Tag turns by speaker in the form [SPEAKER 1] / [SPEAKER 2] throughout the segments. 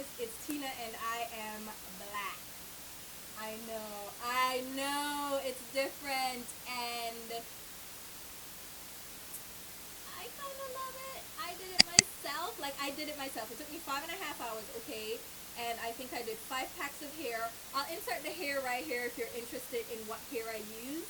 [SPEAKER 1] guys, it's Tina and I am black. I know, it's different and I kind of love it. I did it myself. It took me 5.5 hours, okay? And I think I did 5 packs of hair. I'll insert the hair right here if you're interested in what hair I used.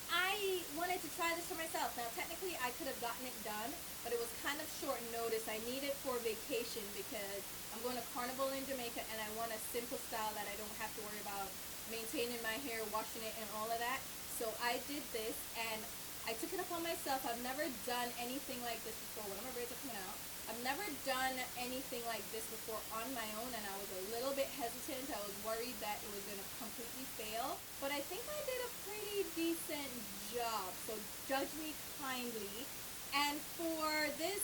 [SPEAKER 1] I wanted to try this for myself. Now, technically, I could have gotten it done, but it was kind of short notice. I need it for vacation because I'm going to Carnival in Jamaica, and I want a simple style that I don't have to worry about maintaining my hair, washing it, and all of that. So I did this, and I took it upon myself. I've never done anything like this before. One of my braids are coming out. I've never done anything like this before on my own, and I was a little bit hesitant. I was worried that it was going to completely fail, but I think I did a pretty decent job, so judge me kindly. And for this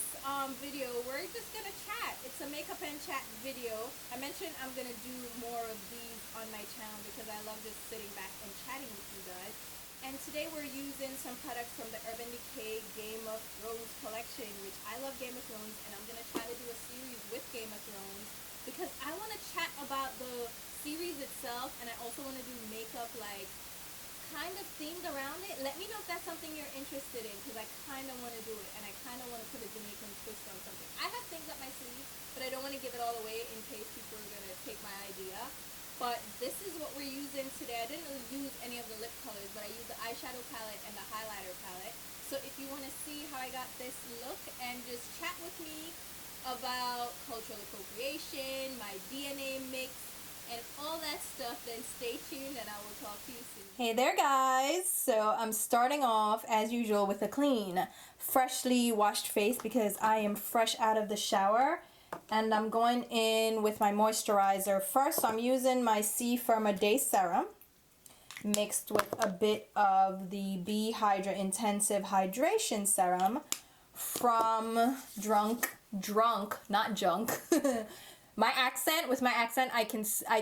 [SPEAKER 1] video, we're just going to chat. It's a makeup and chat video. I mentioned I'm going to do more of these on my channel because I love just sitting back and chatting with you guys. And today we're using some products from the Urban Decay Game of Thrones collection, which I love Game of Thrones, and I'm going to try to do a series with Game of Thrones because I want to chat about the series itself, and I also want to do makeup like kind of themed around it. Let me know if that's something you're interested in because I kind of want to do it, and I kind of want to put a Jamaican twist on something. I have things up my sleeve, but I don't want to give it all away in case people are going to take my idea. But this is what we're using today. I didn't really use any of the lip colors, but I used the eyeshadow palette and the highlighter palette. So if you want to see how I got this look and just chat with me about cultural appropriation, my DNA mix, and all that stuff, then stay tuned and I will talk to you soon. Hey there guys! So I'm starting off as usual with a clean, freshly washed face because I am fresh out of the shower. And I'm going in with my moisturizer first. So I'm using my C Firma Day Serum mixed with a bit of the B Hydra Intensive Hydration Serum from not Junk. With my accent, I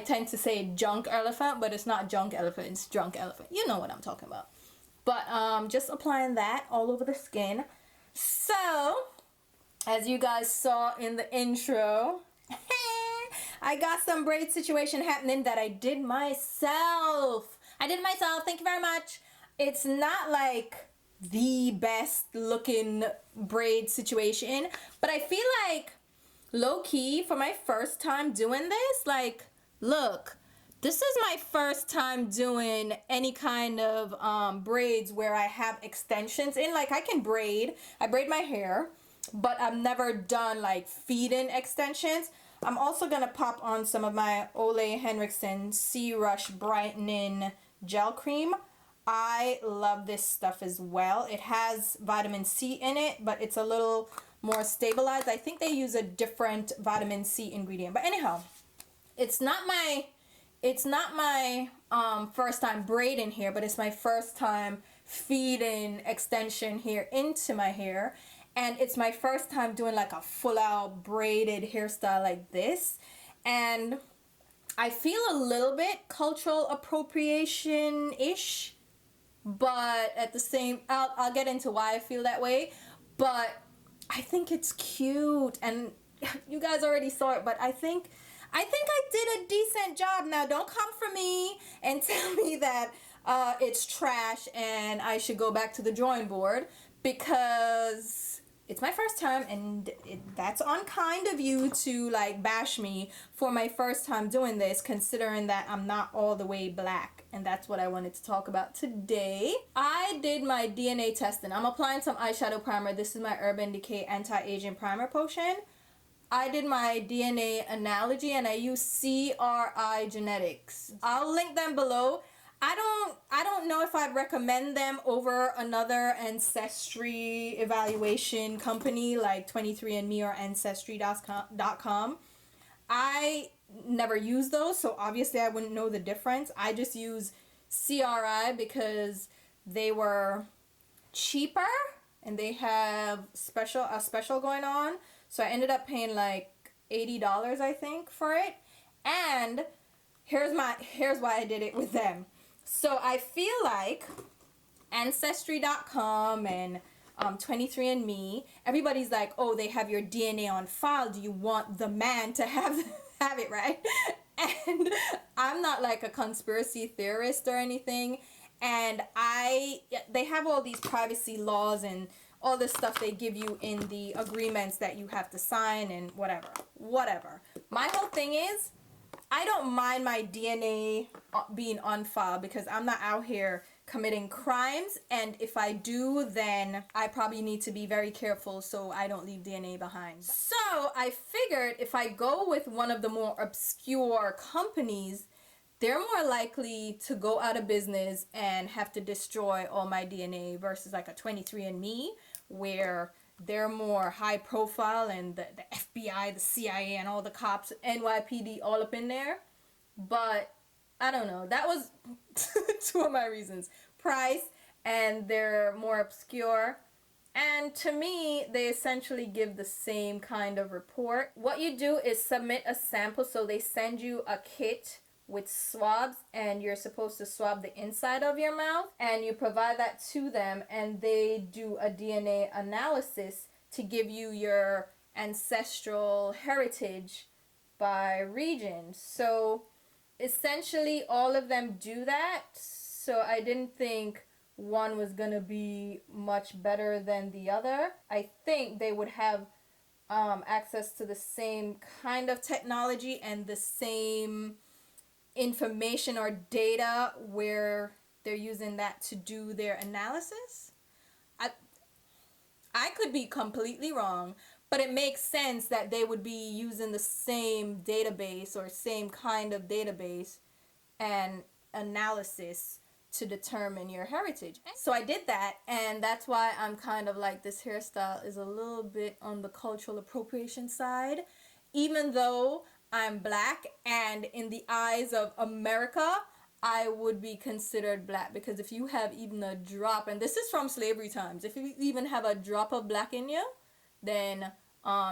[SPEAKER 1] tend to say Junk Elephant, but it's not Junk Elephant, it's Drunk Elephant. You know what I'm talking about. But just applying that all over the skin. So, as you guys saw in the intro, I got some braid situation happening that I did myself. Thank you very much. It's not like the best looking braid situation, but I feel like low-key for my first time doing this, like, look, this is my first time doing any kind of braids where I have extensions in. Like, I braid my hair, but I've never done like feed-in extensions. I'm also gonna pop on some of my Ole Henriksen C Rush Brightening Gel Cream. I love this stuff as well. It has vitamin C in it, but it's a little more stabilized. I think they use a different vitamin C ingredient. But anyhow, it's not my first time braiding hair, but it's my first time feeding extension here into my hair. And it's my first time doing like a full out braided hairstyle like this. And I feel a little bit cultural appropriation-ish. But at the same, I'll get into why I feel that way. But I think it's cute. And you guys already saw it. But I think I did a decent job. Now, don't come for me and tell me that it's trash and I should go back to the drawing board. Because it's my first time, and that's unkind of you to like bash me for my first time doing this, considering that I'm not all the way black. And that's what I wanted to talk about today. I did my DNA testing. I'm applying some eyeshadow primer. This is my Urban Decay Anti-Aging Primer Potion. I did my DNA analogy and I used CRI Genetics. I'll link them below. I don't know if I'd recommend them over another Ancestry evaluation company like 23andMe or Ancestry.com. I never use those, so obviously I wouldn't know the difference. I just use CRI because they were cheaper and they have a special going on. So I ended up paying like $80, I think, for it. And here's why I did it with them. So I feel like Ancestry.com and 23andMe, everybody's like, oh, they have your DNA on file. Do you want the man to have it, right? And I'm not like a conspiracy theorist or anything. And they have all these privacy laws and all this stuff they give you in the agreements that you have to sign and whatever. My whole thing is, I don't mind my DNA being on file because I'm not out here committing crimes, and if I do, then I probably need to be very careful so I don't leave DNA behind. So I figured if I go with one of the more obscure companies, they're more likely to go out of business and have to destroy all my DNA versus like a 23andMe, where they're more high profile and the FBI, the CIA, and all the cops, NYPD, all up in there. But I don't know. That was two of my reasons. Price, and they're more obscure. And to me, they essentially give the same kind of report. What you do is submit a sample. So they send you a kit with swabs, and you're supposed to swab the inside of your mouth, and you provide that to them, and they do a DNA analysis to give you your ancestral heritage by region. So essentially all of them do that. So I didn't think one was gonna be much better than the other. I think they would have access to the same kind of technology and the same information or data where they're using that to do their analysis. I could be completely wrong, but it makes sense that they would be using the same database or same kind of database and analysis to determine your heritage. So I did that, and that's why I'm kind of like, this hairstyle is a little bit on the cultural appropriation side, even though I'm black, and in the eyes of America, I would be considered black, because if you have even a drop, and this is from slavery times, if you even have a drop of black in you, then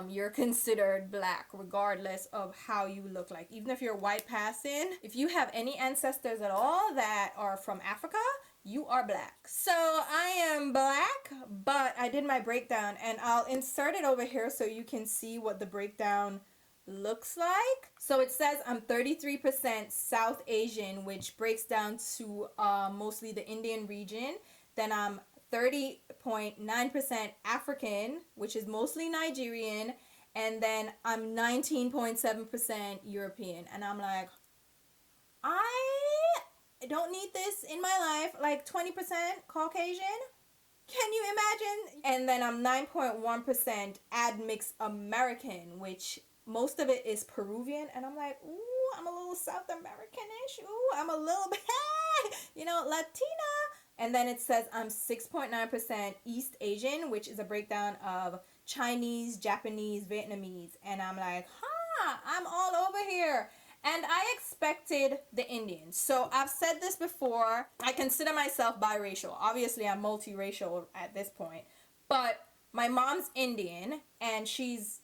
[SPEAKER 1] you're considered black regardless of how you look like. Even if you're white passing, if you have any ancestors at all that are from Africa, you are black. So I am black, but I did my breakdown, and I'll insert it over here so you can see what the breakdown looks like. So it says I'm 33% South Asian, which breaks down to mostly the Indian region. Then I'm 30.9% African, which is mostly Nigerian, and then I'm 19.7% European. And I'm like, I don't need this in my life. Like 20% Caucasian. Can you imagine? And then I'm 9.1% admix American, which most of it is Peruvian. And I'm like, ooh, I'm a little South American-ish. Ooh, I'm a little bit, you know, Latina. And then it says I'm 6.9% East Asian, which is a breakdown of Chinese, Japanese, Vietnamese. And I'm like, I'm all over here. And I expected the Indians. So I've said this before. I consider myself biracial. Obviously, I'm multiracial at this point. But my mom's Indian, and she's,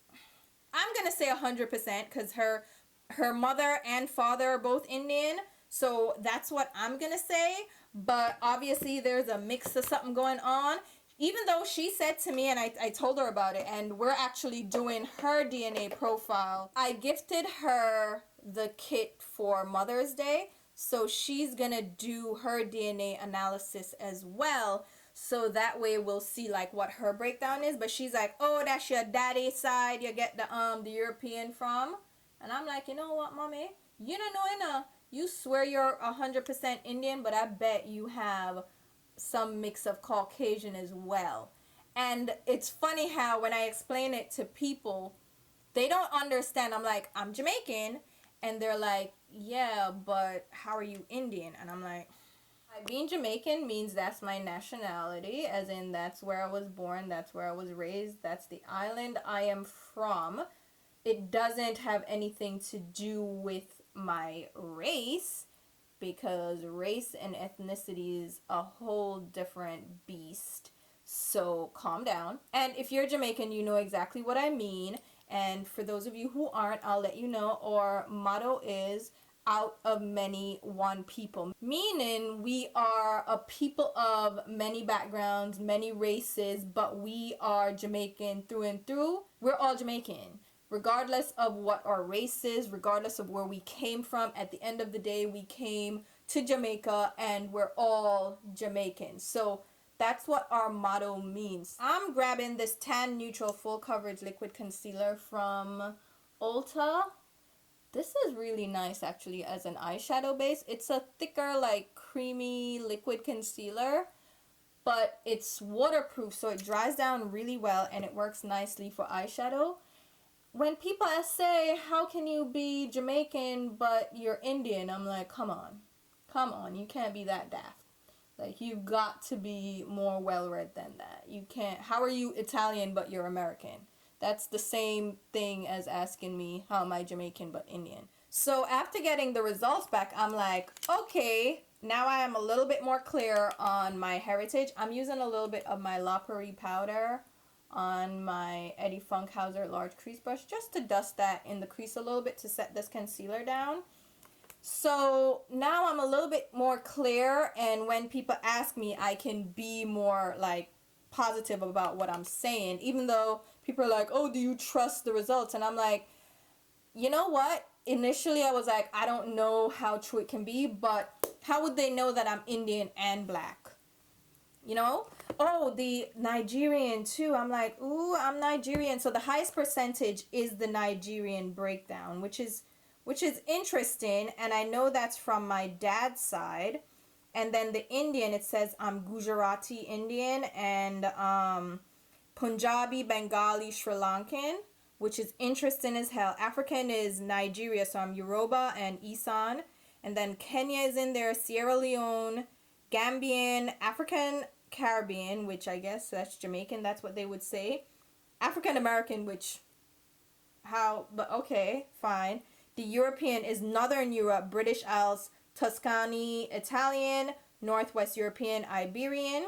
[SPEAKER 1] I'm going to say 100% because her mother and father are both Indian. So that's what I'm going to say. But obviously, there's a mix of something going on. Even though she said to me, and I told her about it, and we're actually doing her DNA profile. I gifted her the kit for Mother's Day, so she's gonna do her DNA analysis as well, so that way we'll see like what her breakdown is. But she's like, oh, that's your daddy side you get the European from. And I'm like, you know what, mommy, you don't know, you swear you're 100% Indian, but I bet you have some mix of Caucasian as well. And it's funny how when I explain it to people, they don't understand. I'm like, I'm Jamaican, and they're like, yeah, but how are you Indian? And I'm like, being Jamaican means that's my nationality, as in that's where I was born, that's where I was raised, that's the island I am from. It doesn't have anything to do with my race, because race and ethnicity is a whole different beast. So calm down. And if you're Jamaican, you know exactly what I mean. And for those of you who aren't, I'll let you know. Our motto is out of many one people, meaning we are a people of many backgrounds, many races, but we are Jamaican through and through. We're all Jamaican, regardless of what our race is, regardless of where we came from. At the end of the day, we came to Jamaica and we're all Jamaican. So that's what our motto means. I'm grabbing this Tan Neutral Full Coverage Liquid Concealer from Ulta. This is really nice actually as an eyeshadow base. It's a thicker, like creamy liquid concealer, but it's waterproof, so it dries down really well and it works nicely for eyeshadow. When people say, how can you be Jamaican but you're Indian? I'm like, come on, you can't be that daft. Like, you've got to be more well-read than that. You can't, how are you Italian but you're American? That's the same thing as asking me, how am I Jamaican but Indian? So after getting the results back, I'm like, okay, now I am a little bit more clear on my heritage. I'm using a little bit of my La Prairie powder on my Eddie Funkhauser large crease brush just to dust that in the crease a little bit to set this concealer down. So now I'm a little bit more clear, and when people ask me, I can be more like positive about what I'm saying, even though people are like, oh, do you trust the results? And I'm like, you know what? Initially I was like, I don't know how true it can be, but how would they know that I'm Indian and black? You know? Oh, the Nigerian too. I'm like, ooh, I'm Nigerian. So the highest percentage is the Nigerian breakdown, which is interesting, and I know that's from my dad's side. And then the Indian, it says I'm Gujarati Indian and Punjabi, Bengali, Sri Lankan, which is interesting as hell. African is Nigeria, so I'm Yoruba and Isan. And then Kenya is in there, Sierra Leone, Gambian, African Caribbean, which I guess that's Jamaican, that's what they would say. African American, which, how, but okay, fine. The European is Northern Europe, British Isles, Tuscany, Italian, Northwest European, Iberian.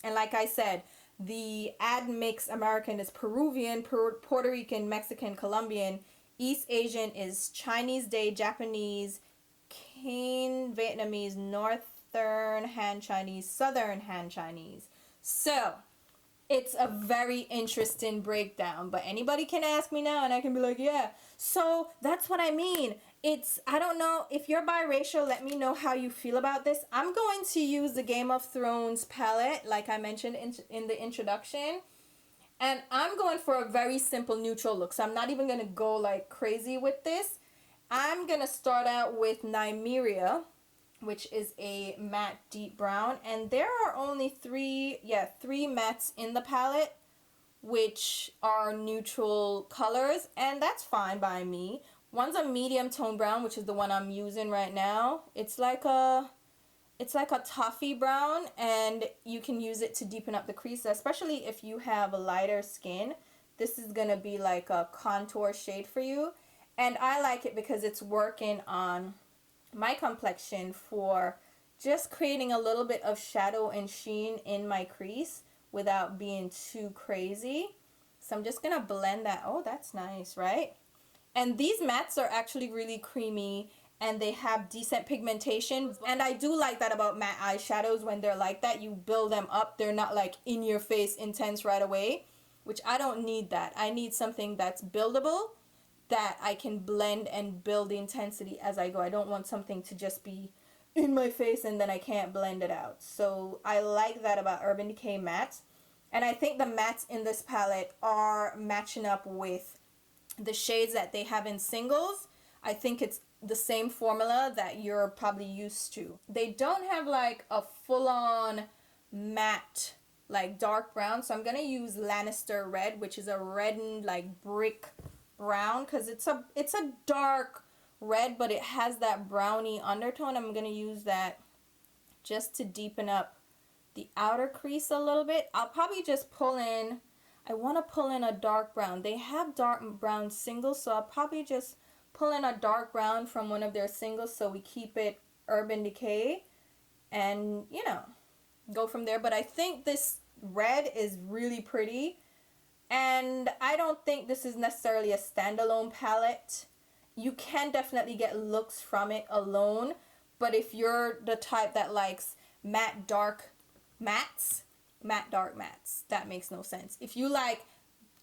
[SPEAKER 1] And like I said, the admix American is Peruvian, Puerto Rican, Mexican, Colombian. East Asian is Chinese Day, Japanese, Cane, Vietnamese, Northern Han Chinese, Southern Han Chinese. So it's a very interesting breakdown, but anybody can ask me now and I can be like, yeah. So that's what I mean. It's, I don't know, if you're biracial, let me know how you feel about this. I'm going to use the Game of Thrones palette, like I mentioned in the introduction. And I'm going for a very simple neutral look. So I'm not even going to go like crazy with this. I'm going to start out with Nymeria, which is a matte deep brown, and there are only three mattes in the palette which are neutral colors, and that's fine by me. One's a medium tone brown, which is the one I'm using right now. It's like a toffee brown, and you can use it to deepen up the crease, especially if you have a lighter skin. This is gonna be like a contour shade for you, and I like it because it's working on my complexion for just creating a little bit of shadow and sheen in my crease without being too crazy. So I'm just gonna blend that. Oh, that's nice, right? And these mattes are actually really creamy and they have decent pigmentation, and I do like that about matte eyeshadows. When they're like that, you build them up. They're not like in your face intense right away, which I don't need that. I need something that's buildable, that I can blend and build the intensity as I go. I don't want something to just be in my face and then I can't blend it out. So I like that about Urban Decay mattes. And I think the mattes in this palette are matching up with the shades that they have in singles. I think it's the same formula that you're probably used to. They don't have like a full-on matte like dark brown, so I'm gonna use Lannister Red, which is a reddened like brick brown, because it's a dark red but it has that browny undertone. I'm gonna use that just to deepen up the outer crease a little bit. I'll probably just pull in, I want to pull in a dark brown. They have dark brown singles, so I'll probably just pull in a dark brown from one of their singles so we keep it Urban Decay, and you know, go from there. But I think this red is really pretty, and I don't think this is necessarily a standalone palette. you can definitely get looks from it alone. But if you're the type that likes matte dark mattes, matte dark mattes, that makes no sense. If you like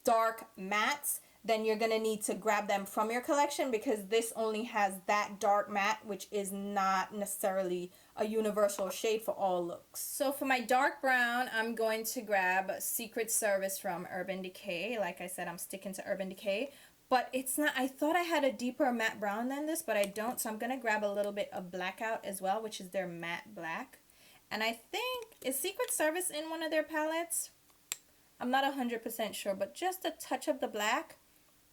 [SPEAKER 1] dark mattes, then you're gonna need to grab them from your collection, because this only has that dark matte, which is not necessarily a universal shade for all looks. So for my dark brown, I'm going to grab Secret Service from Urban Decay. Like I said, I'm sticking to Urban Decay, but it's not, I thought I had a deeper matte brown than this, but I don't, so I'm gonna grab a little bit of Blackout as well, which is their matte black. And I think, is Secret Service in one of their palettes? I'm not 100% sure, but just a touch of the black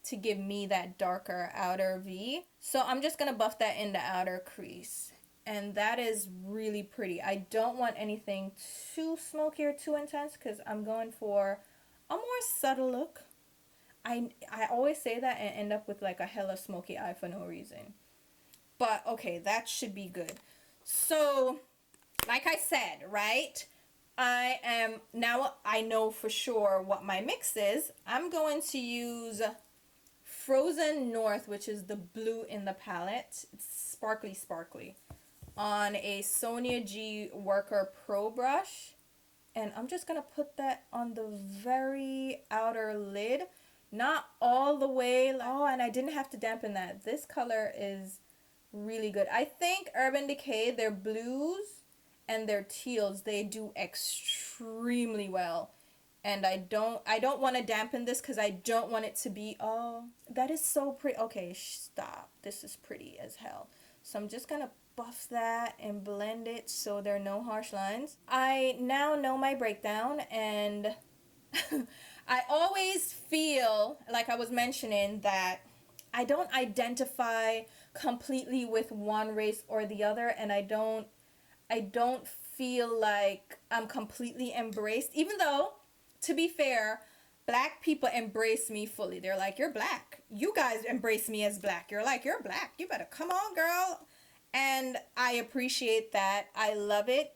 [SPEAKER 1] to give me that darker outer V. So I'm just gonna buff that in the outer crease, and that is really pretty. I don't want anything too smoky or too intense, because I'm going for a more subtle look. I always say that and end up with like a hella smoky eye for no reason. But okay, that should be good. So like I said, right, I know for sure what my mix is. I'm going to use Frozen North, which is the blue in the palette. It's sparkly, on a Sonia G Worker Pro brush. And I'm just going to put that on the very outer lid. Not all the way. Oh, and I didn't have to dampen that. This color is really good. I think Urban Decay, their blues and their teals, they do extremely well. And I don't want to dampen this, because I don't want it to be, oh, that is so pretty. Okay, stop. This is pretty as hell. So I'm just going to buff that and blend it so there are no harsh lines. I now know my breakdown, and I always feel, like I was mentioning, that I don't identify completely with one race or the other, and I don't feel like I'm completely embraced, even though, to be fair, black people embrace me fully. They're like, you're black. You guys embrace me as black. You're like, you're black. You better come on, girl. And I appreciate that. I love it.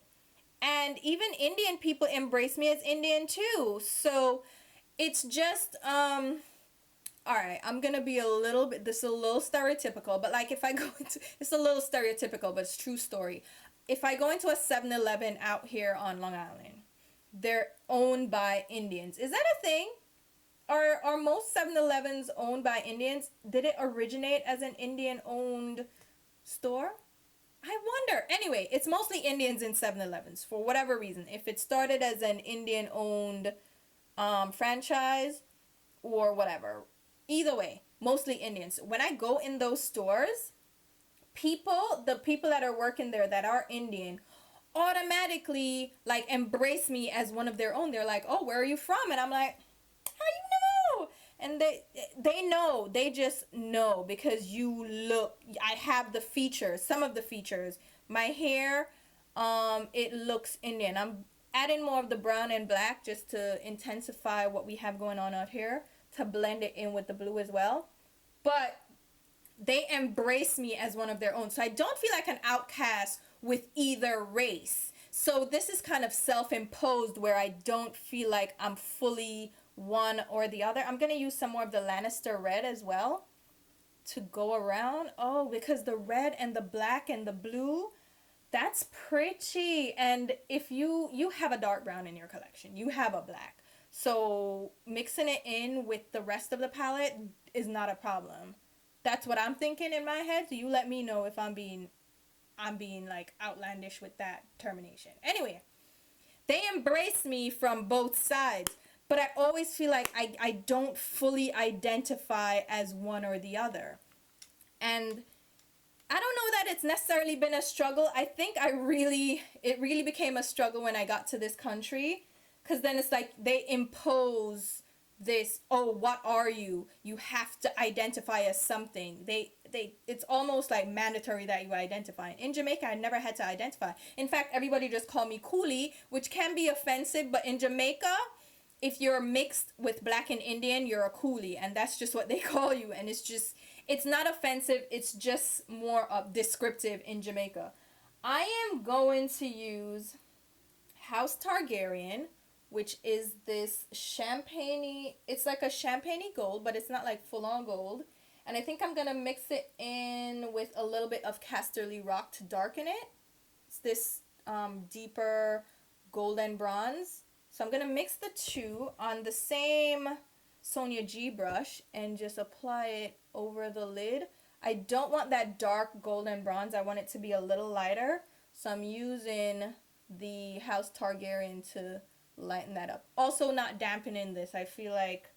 [SPEAKER 1] And even Indian people embrace me as Indian too. So it's just, all right, I'm going to be a little bit, this is a little stereotypical, but like if I go into, it's a little stereotypical, but it's true story. If I go into a 7-Eleven out here on Long Island, they're owned by Indians. Is that a thing? Are most 7-Elevens owned by Indians? Did it originate as an Indian-owned store? I wonder. Anyway, it's mostly Indians in 7-Elevens for whatever reason. If it started as an Indian-owned franchise or whatever. Either way, mostly Indians. When I go in those stores, the people that are working there that are Indian automatically like embrace me as one of their own. They're like, oh, where are you from? And I'm like, how you know? And they know, they just know, because you look, I have the features, some of the features. My hair, it looks Indian. I'm adding more of the brown and black just to intensify what we have going on out here, to blend it in with the blue as well. But they embrace me as one of their own. So I don't feel like an outcast with either race. So this is kind of self-imposed, where I don't feel like I'm fully one or the other. I'm going to use some more of the Lannister red as well to go around. Oh, because the red and the black and the blue, that's pretty. And if you have a dark brown in your collection, you have a black. So mixing it in with the rest of the palette is not a problem. That's what I'm thinking in my head. So you let me know if I'm being like outlandish with that termination. Anyway, they embrace me from both sides, but I always feel like I don't fully identify as one or the other. And I don't know that it's necessarily been a struggle. I think it really became a struggle when I got to this country, because then it's like they impose this, oh, what are you? You have to identify as something. It's almost like mandatory that you identify. In Jamaica, I never had to identify. In fact, everybody just called me Coolie, which can be offensive, but in Jamaica, if you're mixed with black and Indian, you're a Coolie, and that's just what they call you. And it's not offensive, it's just more descriptive in Jamaica. I am going to use House Targaryen, which is this champagne, it's like a champagne gold, but it's not like full on gold. And I think I'm going to mix it in with a little bit of Casterly Rock to darken it. It's this deeper golden bronze. So I'm going to mix the two on the same Sonia G brush and just apply it over the lid. I don't want that dark golden bronze. I want it to be a little lighter. So I'm using the House Targaryen to lighten that up. Also not dampening this. I feel like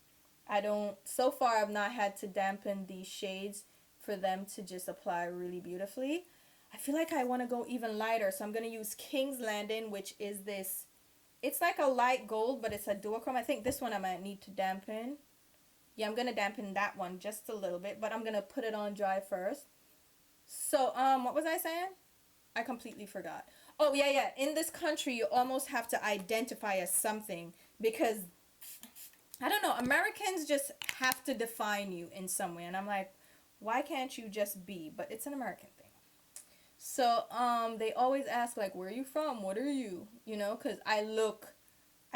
[SPEAKER 1] so far I've not had to dampen these shades for them to just apply really beautifully. I feel like I want to go even lighter, so I'm going to use King's Landing, which is this, it's like a light gold, but it's a duochrome. I think this one I might need to dampen. Yeah, I'm going to dampen that one just a little bit, but I'm going to put it on dry first. So, what was I saying? I completely forgot. Oh, yeah. In this country, you almost have to identify as something because, I don't know, Americans just have to define you in some way. And I'm like, why can't you just be? But it's an American thing. So, they always ask, like, where are you from? What are you? You know, because I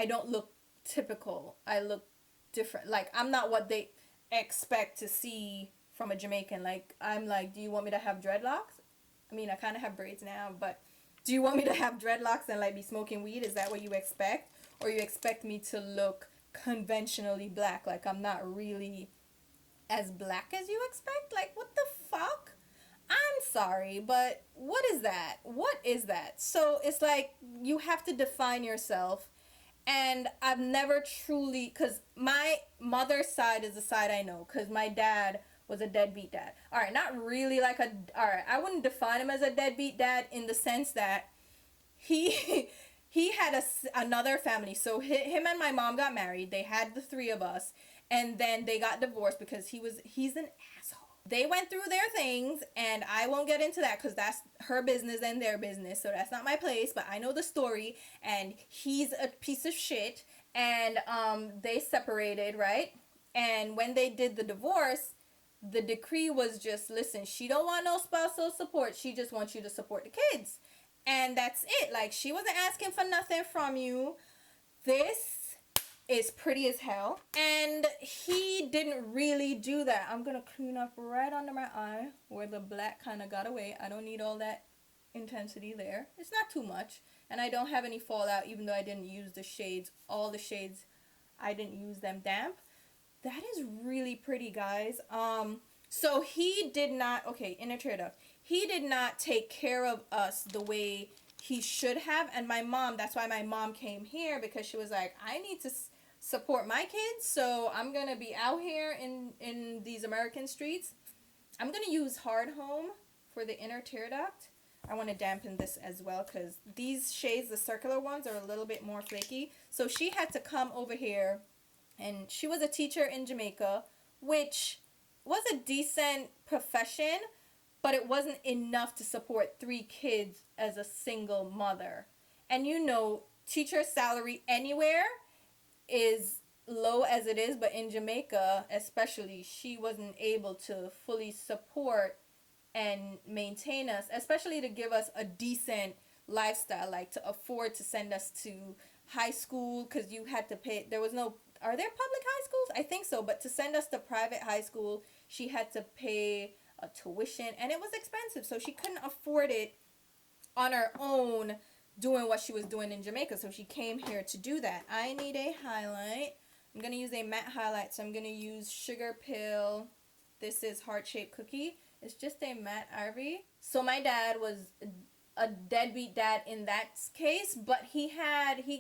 [SPEAKER 1] don't look typical. I look different. Like, I'm not what they expect to see from a Jamaican. Like, I'm like, do you want me to have dreadlocks? I mean, I kind of have braids now, but do you want me to have dreadlocks and, like, be smoking weed? Is that what you expect? Or you expect me to look conventionally black? Like, I'm not really as black as you expect? Like, what the fuck? I'm sorry, but what is that? What is that? So it's like you have to define yourself. And I've never truly, because my mother's side is the side I know, because my dad was a deadbeat dad. Alright, not really like alright, I wouldn't define him as a deadbeat dad in the sense that he had another family. So him and my mom got married. They had the three of us. And then they got divorced because he's an asshole. They went through their things, and I won't get into that because that's her business and their business, so that's not my place, but I know the story, and he's a piece of shit, and they separated, right? And when they did the divorce, the decree was just, listen, she don't want no spousal support, she just wants you to support the kids. And that's it. Like, she wasn't asking for nothing from you. This is pretty as hell, and he didn't really do that. I'm gonna clean up right under my eye where the black kind of got away. I don't need all that intensity there. It's not too much, and I don't have any fallout even though I didn't use the shades. All the shades, I didn't use them damp. That is really pretty, guys. So he did not, okay, inner tear duct, he did not take care of us the way he should have. And my mom, that's why my mom came here, because she was like, I need to support my kids, so I'm gonna be out here in these American streets. I'm gonna use Hard Home for the inner tear duct. I want to dampen this as well because these shades, the circular ones, are a little bit more flaky. So she had to come over here, and she was a teacher in Jamaica, which was a decent profession, but it wasn't enough to support 3 kids as a single mother. And you know, teacher salary anywhere is low as it is, but in Jamaica especially, she wasn't able to fully support and maintain us, especially to give us a decent lifestyle, like to afford to send us to high school, because you had to pay. There was no, are there public high schools? I think so, but to send us to private high school, she had to pay a tuition, and it was expensive, so she couldn't afford it on her own doing what she was doing in Jamaica, so she came here to do that. I need a highlight. I'm going to use a matte highlight, so I'm going to use Sugar Pill. This is Heart Shaped Cookie. It's just a matte ivory. So my dad was a deadbeat dad in that case, but he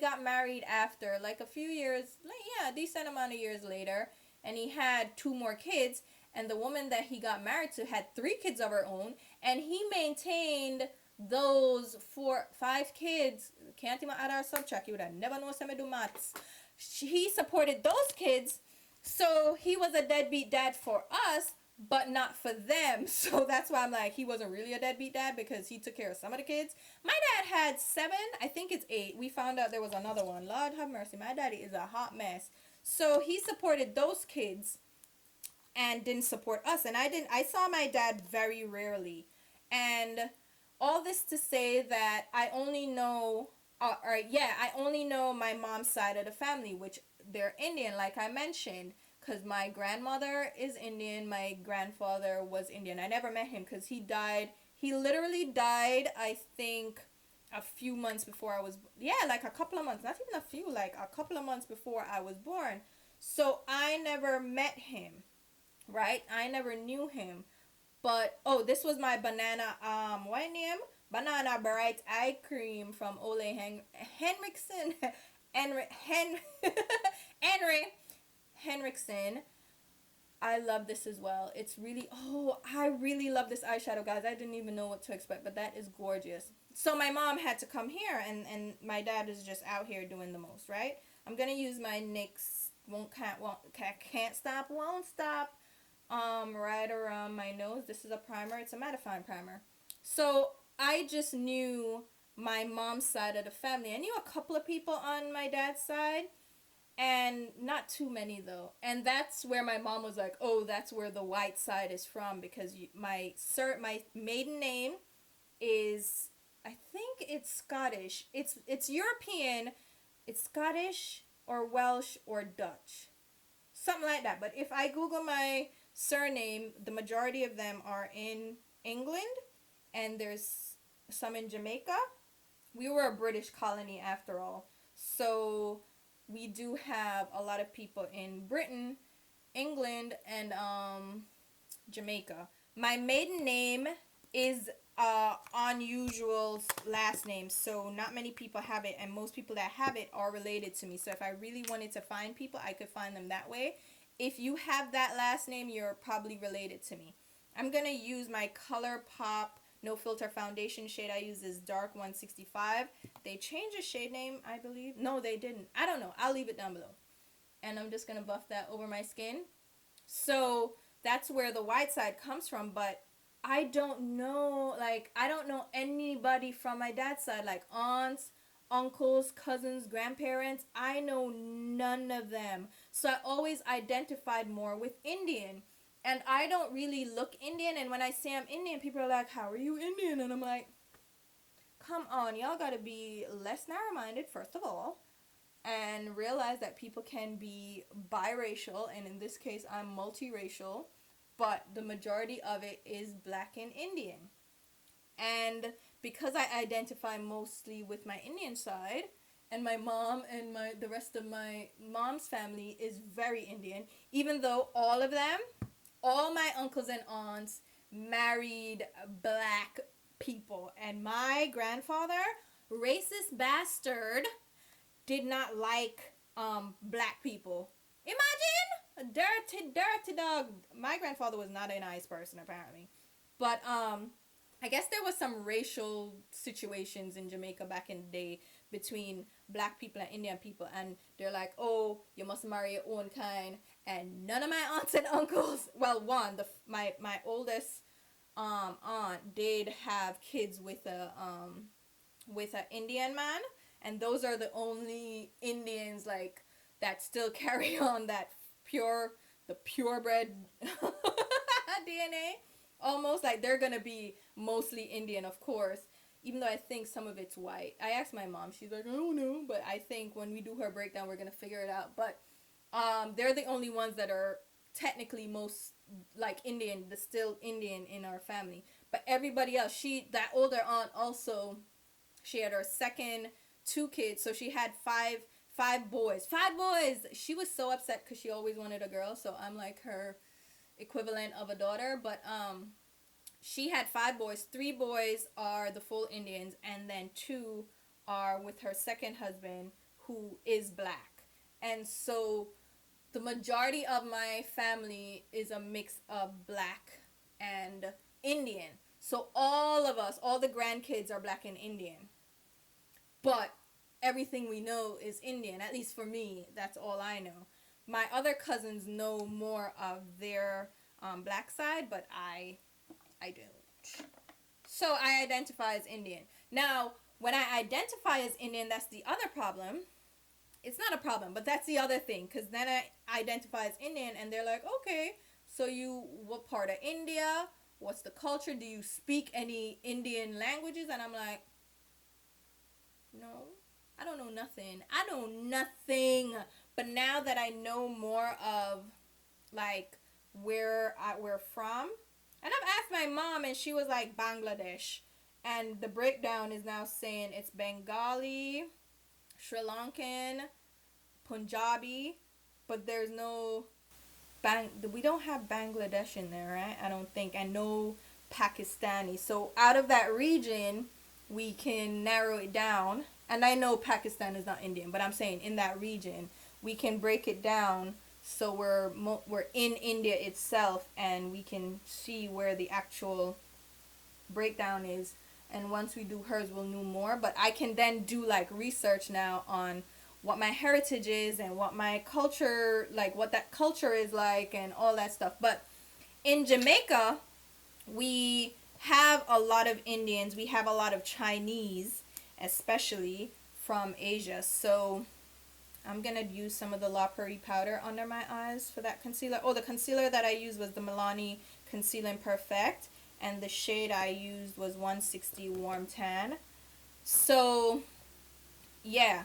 [SPEAKER 1] got married after, like a few years, like, yeah, a decent amount of years later, and he had 2 more kids, and the woman that he got married to had 3 kids of her own, and he maintained those 5 kids. Can't even add our subtract. You would have never know some do maths. He supported those kids, so he was a deadbeat dad for us, but not for them. So that's why I'm like, he wasn't really a deadbeat dad, because he took care of some of the kids. My dad had 7, I think it's 8. We found out there was another one. Lord have mercy, my daddy is a hot mess. So he supported those kids and didn't support us, and I saw my dad very rarely. And all this to say that I only know, I only know my mom's side of the family, which they're Indian, like I mentioned. because my grandmother is Indian, my grandfather was Indian. I never met him because he died. He literally died, I think, a few months before I was, yeah, like a couple of months, not even a few, like a couple of months before I was born. So I never met him, right? I never knew him. But oh, this was my banana what name? Banana bright eye cream from Ole Henriksen. Henry Henriksen. I love this as well. It's really, oh, I really love this eyeshadow, guys. I didn't even know what to expect, but that is gorgeous. So my mom had to come here, and my dad is just out here doing the most, right? I'm gonna use my NYX can't stop, won't stop, right around my nose. This is a primer. It's a mattifying primer. So I just knew my mom's side of the family. I knew a couple of people on my dad's side, and not too many though. And that's where my mom was like, oh, that's where the white side is from, because my maiden name is, I think it's Scottish. It's European. It's Scottish or Welsh or Dutch, something like that. But if I Google my surname, the majority of them are in England, and there's some in Jamaica. We were a British colony after all, so we do have a lot of people in Britain, England, and Jamaica. My maiden name is unusual last name, so not many people have it, and most people that have it are related to me. So if I really wanted to find people, I could find them that way. If you have that last name, you're probably related to me. I'm gonna use my ColourPop No Filter foundation shade. I use this dark 165. They changed the shade name, I believe. No, they didn't. I don't know. I'll leave it down below. And I'm just gonna buff that over my skin. So that's where the white side comes from, but I don't know, like, I don't know anybody from my dad's side, like aunts, uncles, cousins, grandparents. I know none of them. So I always identified more with Indian. And I don't really look Indian, and when I say I'm Indian, people are like, how are you Indian? And I'm like, come on, y'all gotta be less narrow-minded, first of all, and realize that people can be biracial, and in this case, I'm multiracial, but the majority of it is black and Indian. And because I identify mostly with my Indian side, and my mom and the rest of my mom's family is very Indian, even though all of them, all my uncles and aunts married black people, and my grandfather, racist bastard, did not like black people. Imagine, dirty dog. My grandfather was not a nice person, apparently, but I guess there was some racial situations in Jamaica back in the day between black people and Indian people, and they're like, oh, you must marry your own kind. And none of my aunts and uncles, well, one, my oldest aunt did have kids with a Indian man, and those are the only Indians like that still carry on that purebred DNA. Almost like they're gonna be mostly Indian, of course, even though I think some of it's white. I asked my mom, she's like, I don't know, but I think when we do her breakdown, we're gonna figure it out. But they're the only ones that are technically most like Indian, the still Indian in our family. But everybody else, that older aunt also, she had her second 2 kids, so she had five boys. She was so upset because she always wanted a girl, so I'm like her equivalent of a daughter. But she had 5 boys. 3 boys are the full Indians, and then 2 are with her second husband, who is black. And so the majority of my family is a mix of black and Indian. So all of us, all the grandkids are black and Indian. But everything we know is Indian, at least for me. That's all I know. My other cousins know more of their black side, but I don't. So I identify as Indian. Now, when I identify as Indian, that's the other problem. It's not a problem, but that's the other thing, because then I identify as Indian, and they're like, okay, so what part of India? What's the culture? Do you speak any Indian languages? And I'm like, no, I don't know nothing. But now that I know more of like where we're from. And I've asked my mom, and she was like Bangladesh. And the breakdown is now saying it's Bengali, Sri Lankan, Punjabi, but there's no we don't have Bangladesh in there, right? I don't think. And no Pakistani. So out of that region, we can narrow it down. And I know Pakistan is not Indian, but I'm saying in that region, we can break it down so we're in India itself, and we can see where the actual breakdown is. And once we do hers, we'll know more. But I can then do like research now on what my heritage is and what my culture, like what that culture is like and all that stuff. But in Jamaica, we have a lot of Indians. We have a lot of Chinese, especially from Asia. So I'm going to use some of the La Prairie powder under my eyes for that concealer. Oh, the concealer that I used was the Milani Conceal Perfect. And the shade I used was 160 Warm Tan. So, yeah.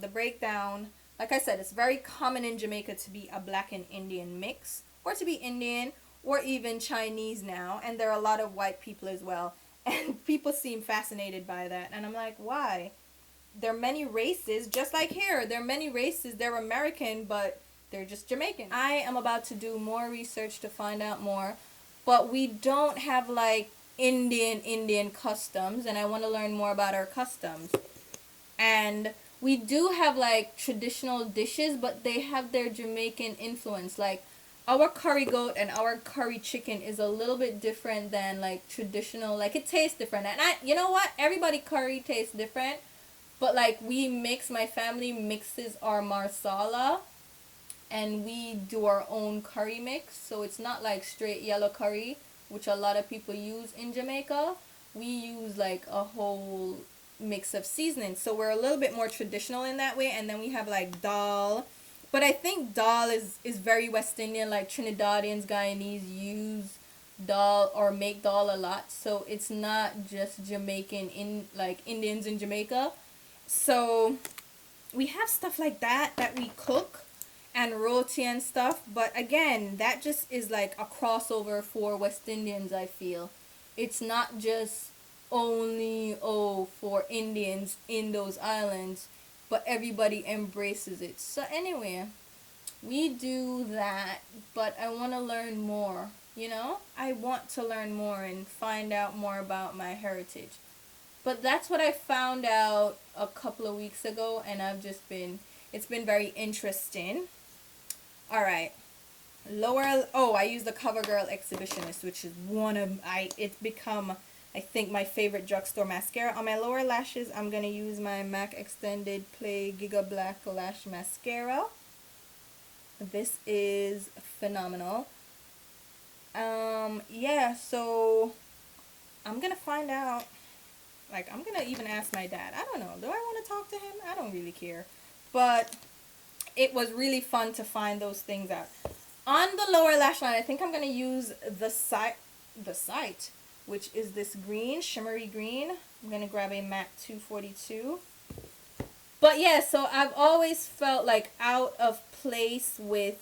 [SPEAKER 1] The breakdown, like I said, it's very common in Jamaica to be a black and Indian mix. Or to be Indian or even Chinese now. And there are a lot of white people as well. And people seem fascinated by that. And I'm like, why? There are many races, just like here. There are many races. They're American, but they're just Jamaican. I am about to do more research to find out more. But we don't have like Indian customs, and I want to learn more about our customs. And we do have like traditional dishes, but they have their Jamaican influence. Like our curry goat and our curry chicken is a little bit different than like traditional. Like it tastes different. And you know what? Everybody curry tastes different. But like my family mixes our marsala, and we do our own curry mix. So it's not like straight yellow curry, which a lot of people use in Jamaica. We use like a whole mix of seasonings. So we're a little bit more traditional in that way. And then we have like dal. But I think dal is very West Indian. Like Trinidadians, Guyanese use dal or make dal a lot. So it's not just Jamaican in like Indians in Jamaica. So we have stuff like that we cook, and roti and stuff. But again, that just is like a crossover for West Indians, I feel. It's not just only for Indians in those islands, but everybody embraces it. So anyway, we do that, but I want to learn more, I want to learn more and find out more about my heritage. But that's what I found out a couple of weeks ago, and it's been very interesting. All right. I use the CoverGirl Exhibitionist, which is it's become, I think, my favorite drugstore mascara. On my lower lashes, I'm going to use my MAC Extended Play Giga Black Lash Mascara. This is phenomenal. Yeah, so I'm going to find out. Like, I'm going to even ask my dad. I don't know. Do I want to talk to him? I don't really care. But it was really fun to find those things out. On the lower lash line, I think I'm going to use the site, which is this green, shimmery green. I'm going to grab a MAC 242. But yeah, so I've always felt like out of place with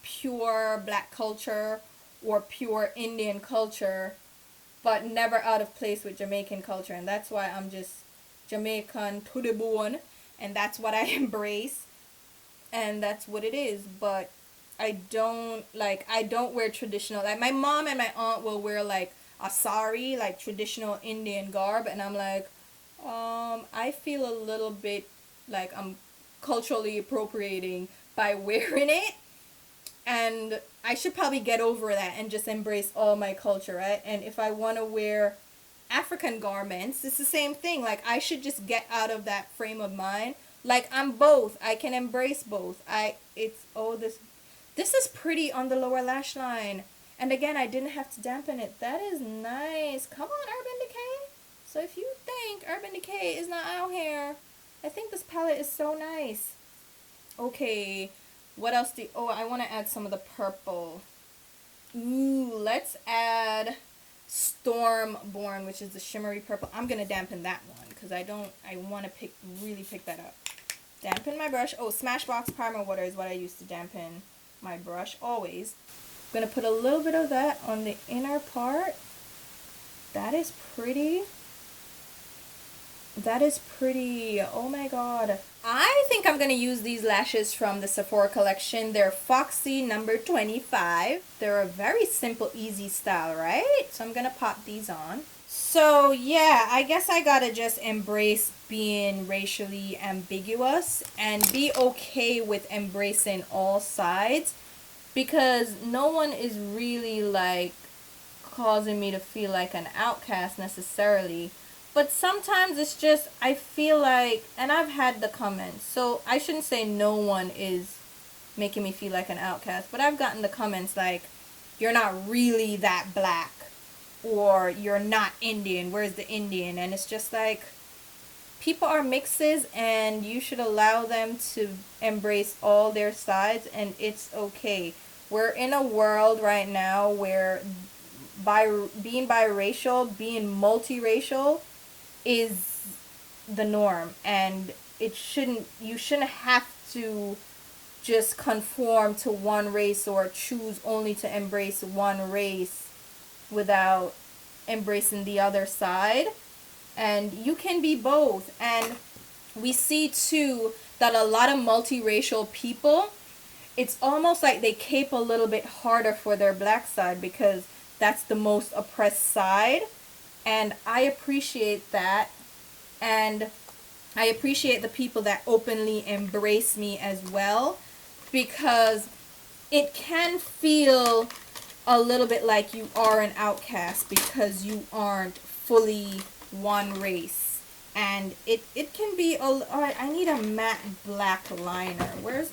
[SPEAKER 1] pure black culture or pure Indian culture, but never out of place with Jamaican culture. And that's why I'm just Jamaican to the bone. And that's what I embrace. And that's what it is. But I don't wear traditional. Like my mom and my aunt will wear like a sari, like traditional Indian garb. And I'm like, I feel a little bit like I'm culturally appropriating by wearing it. And I should probably get over that and just embrace all my culture, right? And if I want to wear African garments, it's the same thing. Like, I should just get out of that frame of mind. Like, I'm both. I can embrace both. This is pretty on the lower lash line. And again, I didn't have to dampen it. That is nice. Come on, Urban Decay. So if you think Urban Decay is not out here, I think this palette is so nice. Okay. What else I want to add some of the purple. Ooh, let's add Stormborn, which is the shimmery purple. I'm going to dampen that one because I want to really pick that up. Dampen my brush. Oh, Smashbox Primer Water is what I use to dampen my brush always. I'm gonna put a little bit of that on the inner part. That is pretty. That is pretty. Oh my god. I think I'm gonna use these lashes from the Sephora collection. They're Foxy number 25. They're a very simple, easy style, right? So I'm gonna pop these on. So yeah, I guess I gotta just embrace being racially ambiguous and be okay with embracing all sides, because no one is really like causing me to feel like an outcast necessarily. But sometimes it's just, I feel like, and I've had the comments, so I shouldn't say no one is making me feel like an outcast, but I've gotten the comments like, you're not really that black, or you're not Indian, where's the Indian? And it's just like, people are mixes and you should allow them to embrace all their sides, and it's okay. We're in a world right now where being biracial, being multiracial is the norm, and you shouldn't have to just conform to one race or choose only to embrace one race without embracing the other side. And you can be both. And we see too that a lot of multiracial people, it's almost like they cape a little bit harder for their black side because that's the most oppressed side. And I appreciate that, and I appreciate the people that openly embrace me as well, because it can feel a little bit like you are an outcast because you aren't fully one race. And it can be alright, I need a matte black liner. Where's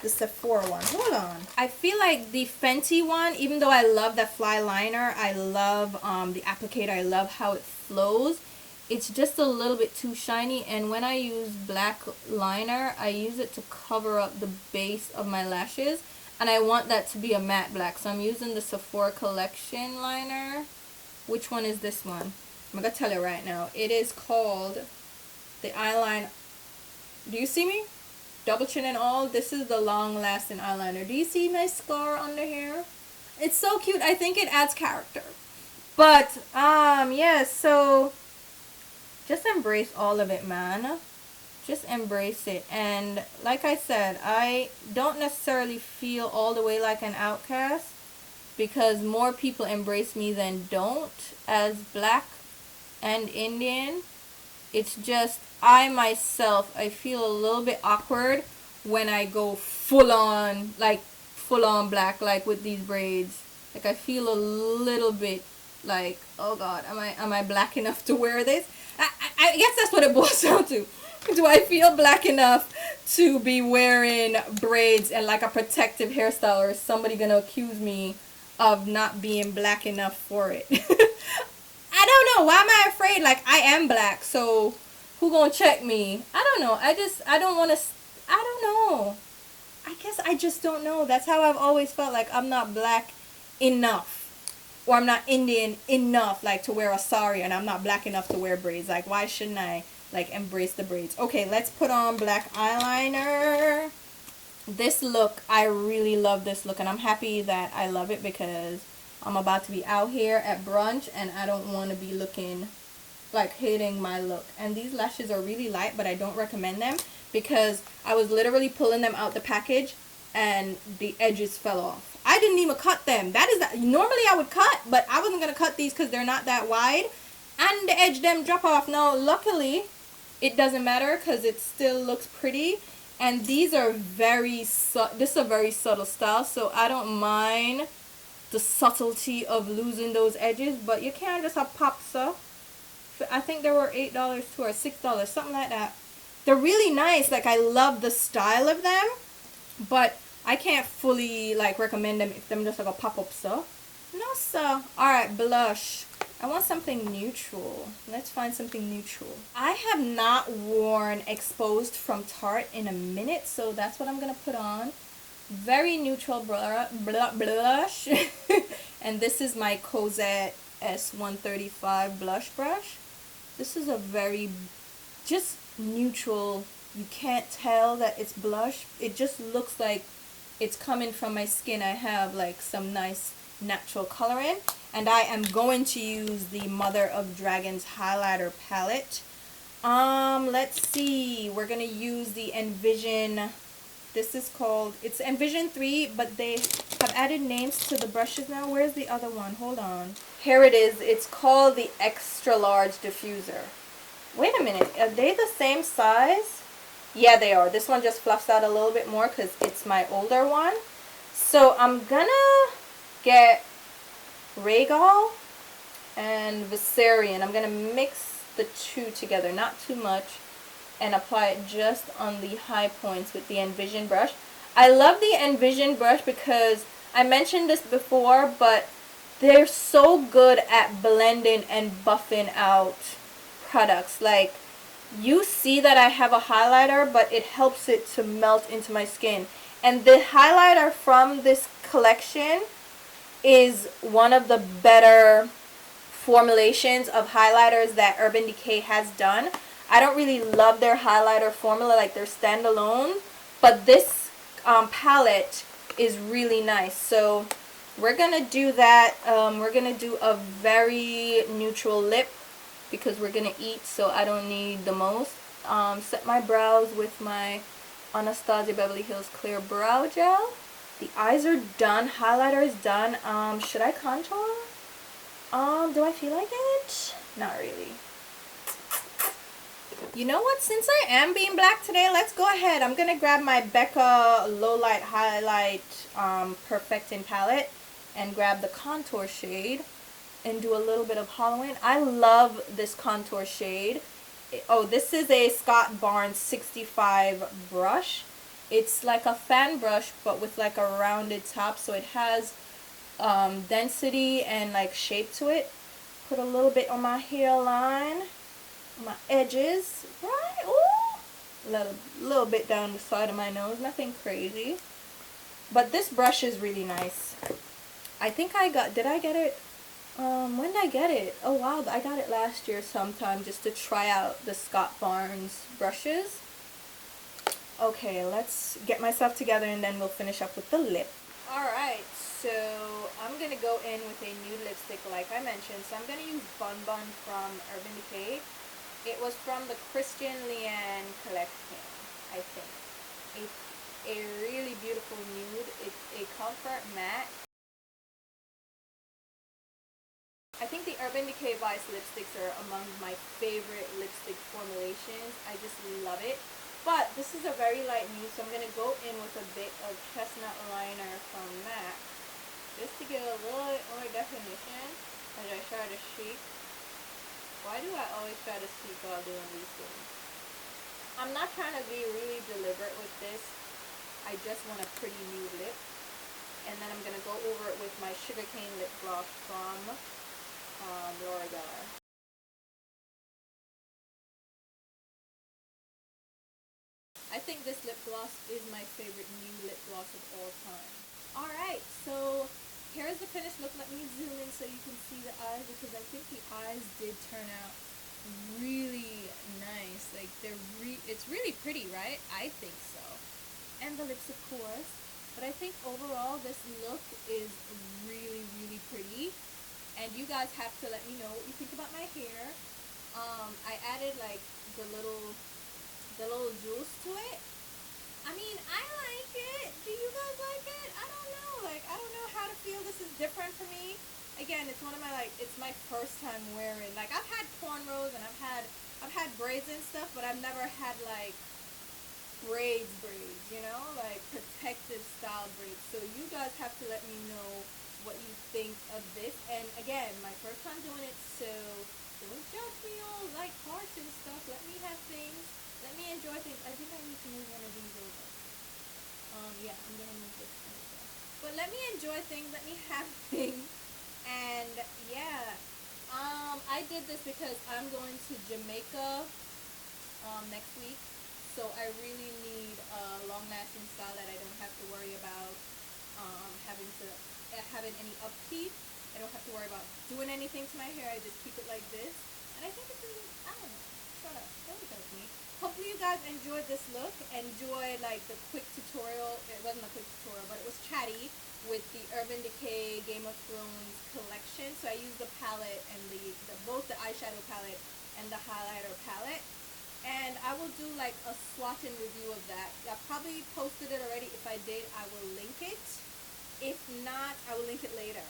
[SPEAKER 1] the Sephora one? Hold on. I feel like the Fenty one, even though I love that fly liner, I love the applicator, I love how it flows, it's just a little bit too shiny. And when I use black liner, I use it to cover up the base of my lashes, and I want that to be a matte black. So I'm using the Sephora Collection liner. Which one is this one? I'm gonna tell you right now. It is called the eyeliner. Do you see me? Double chin and all. This is the long lasting eyeliner. Do you see my scar under here? It's so cute. I think it adds character. But yeah, so just embrace all of it, man. Just embrace it. And like I said, I don't necessarily feel all the way like an outcast, because more people embrace me than don't as black and Indian. It's just, I myself, I feel a little bit awkward when I go full on black, like with these braids. Like I feel a little bit like, oh god, am I black enough to wear this? I guess that's what it boils down to. Do I feel black enough to be wearing braids and like a protective hairstyle, or is somebody gonna accuse me of not being black enough for it? I don't know. Why am I afraid? Like, I am black, so who gonna check me? I don't know. I don't want to, I don't know. I guess I just don't know. That's how I've always felt, like I'm not black enough. Or I'm not Indian enough, like, to wear a sari, and I'm not black enough to wear braids. Like, why shouldn't I, like, embrace the braids? Okay, let's put on black eyeliner. This look, I really love this look, and I'm happy that I love it because I'm about to be out here at brunch and I don't want to be looking like hating my look. And these lashes are really light, but I don't recommend them because I was literally pulling them out the package and the edges fell off. I didn't even cut them. Normally I would cut, but I wasn't going to cut these because they're not that wide. And the edge them drop off. Now, luckily, it doesn't matter because it still looks pretty. And these are this is a very subtle style, so I don't mind the subtlety of losing those edges, but you can't just have pop stuff. I think they were $8 too, or $6, something like that. They're really nice. Like, I love the style of them, but I can't fully like recommend them if them just like a pop-up stuff. No sir. Alright, blush. I want something neutral. Let's find something neutral. I have not worn Exposed from Tarte in a minute, so that's what I'm gonna put on. Very neutral blush. And this is my Cosette S135 blush brush. This is a very just neutral. You can't tell that it's blush. It just looks like it's coming from my skin. I have like some nice natural coloring, and I am going to use the Mother of Dragons highlighter palette. Let's see, we're gonna use the EnVisión. This is called, it's EnVisión 3, but they have added names to the brushes now. Where's the other one? Hold on. Here it is. It's called the Extra Large Diffuser. Wait a minute, are they the same size? Yeah, they are. This one just fluffs out a little bit more because it's my older one. So I'm gonna get Regal and Viserion. I'm gonna mix the two together, not too much, and apply it just on the high points with the EnVisión brush. I love the EnVisión brush because I mentioned this before, but they're so good at blending and buffing out products. Like, you see that I have a highlighter, but it helps it to melt into my skin. And the highlighter from this collection is one of the better formulations of highlighters that Urban Decay has done. I don't really love their highlighter formula, like their standalone, but this palette is really nice. So we're gonna do that. We're gonna do a very neutral lip because we're gonna eat, so I don't need the most. Set my brows with my Anastasia Beverly Hills Clear Brow Gel. The eyes are done. Highlighter is done. Should I contour? Do I feel like it? Not really. You know what? Since I am being black today, let's go ahead. I'm gonna grab my Becca Low Light Highlight Perfecting Palette and grab the contour shade and do a little bit of hollowing. I love this contour shade. Oh, this is a Scott Barnes 65 brush. It's like a fan brush, but with like a rounded top, so it has density and like shape to it. Put a little bit on my hairline, on my edges, right? Ooh, little bit down the side of my nose, nothing crazy. But this brush is really nice. I think did I get it? When did I get it? Oh wow, I got it last year sometime just to try out the Scott Barnes brushes. Okay, let's get myself together and then we'll finish up with the lip. Alright, so I'm going to go in with a nude lipstick like I mentioned. So I'm going to use Bun Bun from Urban Decay. It was from the Christian Leanne collection, I think. A really beautiful nude. It's a comfort matte. I think the Urban Decay Vice lipsticks are among my favorite lipstick formulations. I just love it. But this is a very light nude, so I'm going to go in with a bit of chestnut liner from MAC just to get a little bit more definition as I try to shape. Why do I always try to speak while doing these things? I'm not trying to be really deliberate with this. I just want a pretty nude lip. And then I'm going to go over it with my Sugarcane Lip Gloss from L'Oreal. I think this lip gloss is my favorite new lip gloss of all time. Alright, so here's the finished look. Let me zoom in so you can see the eyes, because I think the eyes did turn out really nice. Like it's really pretty, right? I think so. And the lips, of course. But I think overall this look is really, really pretty. And you guys have to let me know what you think about my hair. I added like the little jewels to it. I mean, I like it. Do you guys like it? I don't know. Like, I don't know how to feel. This is different for me. Again, it's one of my it's my first time wearing. Like, I've had cornrows and I've had braids and stuff, but I've never had like braids, you know, like protective style braids. So you guys have to let me know what you think of this. And again, my first time doing it, so don't judge me all like harsh and stuff. Let me have things. Let me enjoy things. I think I need to move one of these over. Yeah, I'm gonna move this over. But let me enjoy things. Let me have things. And yeah, I did this because I'm going to Jamaica next week. So I really need a long-lasting style that I don't have to worry about having any upkeep. I don't have to worry about doing anything to my hair. I just keep it like this. And I think it's really, I don't know. Shut up. Don't judge me. hopefully you guys enjoyed this look. Enjoyed like the quick tutorial. It wasn't a quick tutorial, but it was chatty with the Urban Decay Game of Thrones collection. So I used the palette and both the eyeshadow palette and the highlighter palette. And I will do like a swatch and review of that. I probably posted it already. If I did, I will link it. If not, I will link it later.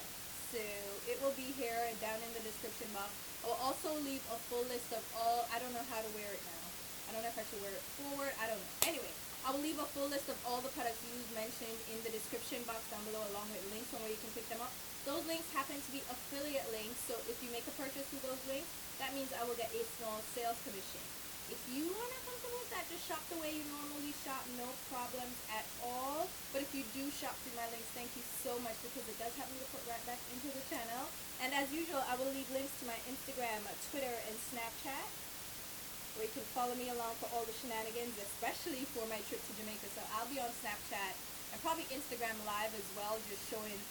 [SPEAKER 1] So it will be here and down in the description box. I will also leave a full list of all, I don't know how to wear it now. I don't know if I should wear it forward. I don't know. Anyway, I will leave a full list of all the products used mentioned in the description box down below, along with links on where you can pick them up. Those links happen to be affiliate links, so if you make a purchase through those links, that means I will get a small sales commission. If you are not comfortable with that, just shop the way you normally shop, no problems at all. But if you do shop through my links, thank you so much, because it does help me to put right back into the channel. And as usual, I will leave links to my Instagram, Twitter, and Snapchat, where you can follow me along for all the shenanigans, especially for my trip to Jamaica. So I'll be on Snapchat and probably Instagram Live as well, just showing,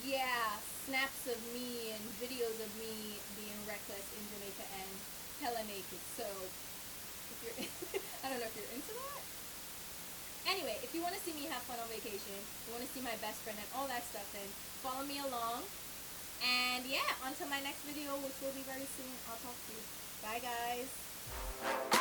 [SPEAKER 1] yeah, snaps of me and videos of me being reckless in Jamaica and hella naked. So if you're I don't know if you're into that. Anyway, if you want to see me have fun on vacation, you want to see my best friend and all that stuff, then follow me along. And yeah, until my next video, which will be very soon, I'll talk to you. Bye guys.